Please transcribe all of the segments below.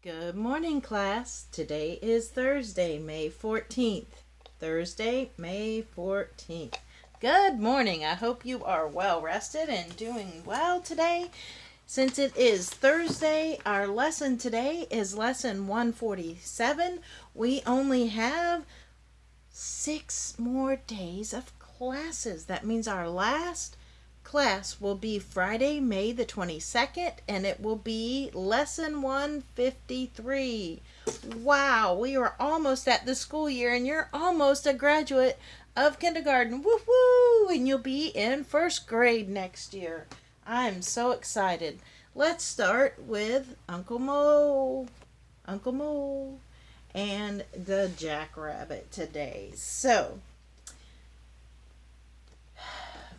Good morning, class. Today is Thursday, May 14th. Thursday, May 14th. Good morning. I hope you are well rested and doing well today. Since it is Thursday, our lesson today is lesson 147. We only have 6 more days of classes. That means our last class will be Friday, May the 22nd, and it will be lesson 153. Wow, we are almost at the school year, and you're almost a graduate of kindergarten. Woohoo! And you'll be in first grade next year. I'm so excited. Let's start with Uncle Mole. Uncle Mole and the Jackrabbit today. So,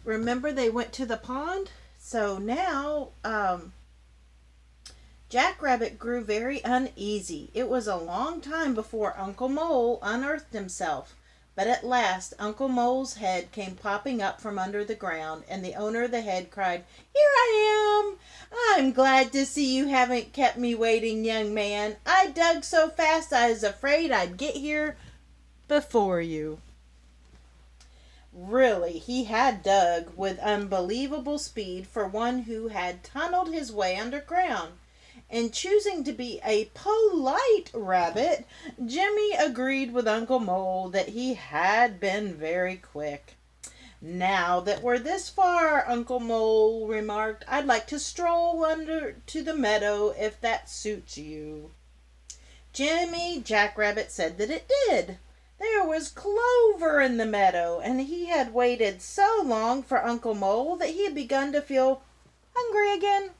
remember they went to the pond? So now, Jackrabbit grew very uneasy. It was a long time before Uncle Mole unearthed himself. But at last, Uncle Mole's head came popping up from under the ground, and the owner of the head cried, "Here I am! I'm glad to see you haven't kept me waiting, young man. I dug so fast I was afraid I'd get here before you." Really, he had dug with unbelievable speed for one who had tunneled his way underground. And choosing to be a polite rabbit, Jimmy agreed with Uncle Mole that he had been very quick. "Now that we're this far," Uncle Mole remarked, "I'd like to stroll under to the meadow if that suits you." Jimmy Jackrabbit said that it did. There was clover in the meadow, and he had waited so long for Uncle Mole that he had begun to feel hungry again.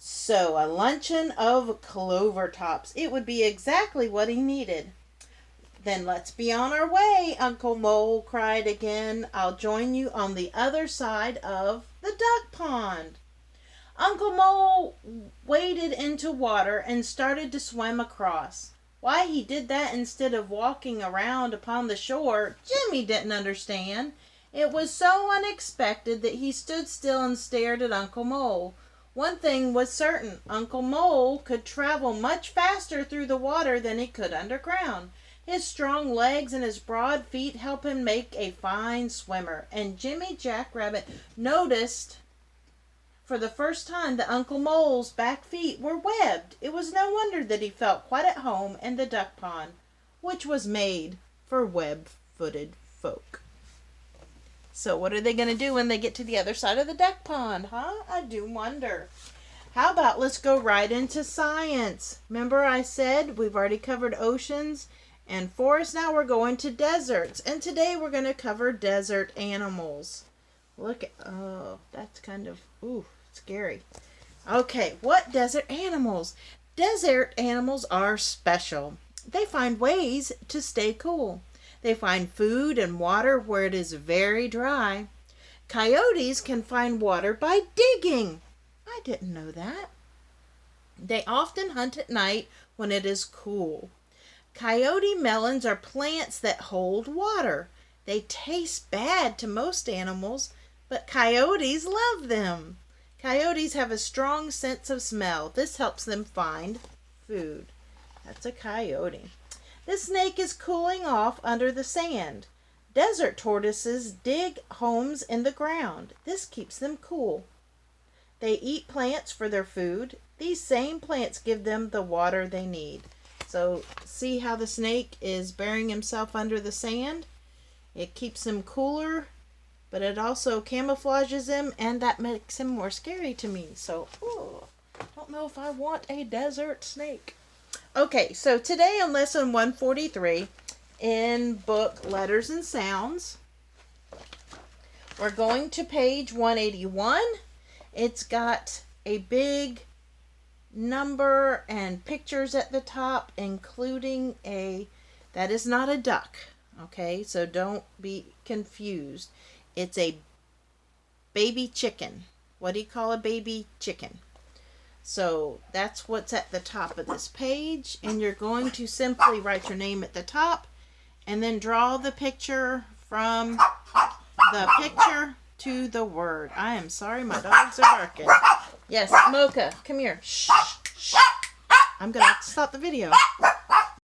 So a luncheon of clover tops. It would be exactly what he needed. "Then let's be on our way," Uncle Mole cried again. "I'll join you on the other side of the duck pond." Uncle Mole waded into water and started to swim across. Why he did that instead of walking around upon the shore, Jimmy didn't understand. It was so unexpected that he stood still and stared at Uncle Mole. One thing was certain, Uncle Mole could travel much faster through the water than he could underground. His strong legs and his broad feet help him make a fine swimmer, and Jimmy Jackrabbit noticed for the first time that Uncle Mole's back feet were webbed. It was no wonder that he felt quite at home in the duck pond, which was made for web-footed folk. So what are they going to do when they get to the other side of the duck pond, huh? I do wonder. How about let's go right into science. Remember I said we've already covered oceans and forests. Now we're going to deserts. And today we're going to cover desert animals. Look at, oh, that's kind of, scary. Okay, what desert animals? Desert animals are special. They find ways to stay cool. They find food and water where it is very dry. Coyotes can find water by digging. I didn't know that. They often hunt at night when it is cool. Coyote melons are plants that hold water. They taste bad to most animals, but coyotes love them. Coyotes have a strong sense of smell. This helps them find food. That's a coyote. The snake is cooling off under the sand. Desert tortoises dig homes in the ground. This keeps them cool. They eat plants for their food. These same plants give them the water they need. So see how the snake is burying himself under the sand? It keeps him cooler, but it also camouflages him, and that makes him more scary to me. So, I don't know if I want a desert snake. Okay, so today on lesson 143 in book Letters and Sounds, we're going to page 181. It's got a big number and pictures at the top, including that is not a duck, okay? So don't be confused. It's a baby chicken. What do you call a baby chicken? So that's what's at the top of this page, and you're going to simply write your name at the top and then draw the picture from the picture to the word. I am sorry, my dogs are barking. Yes, Mocha, come here. Shh, shh. I'm gonna have to stop the video.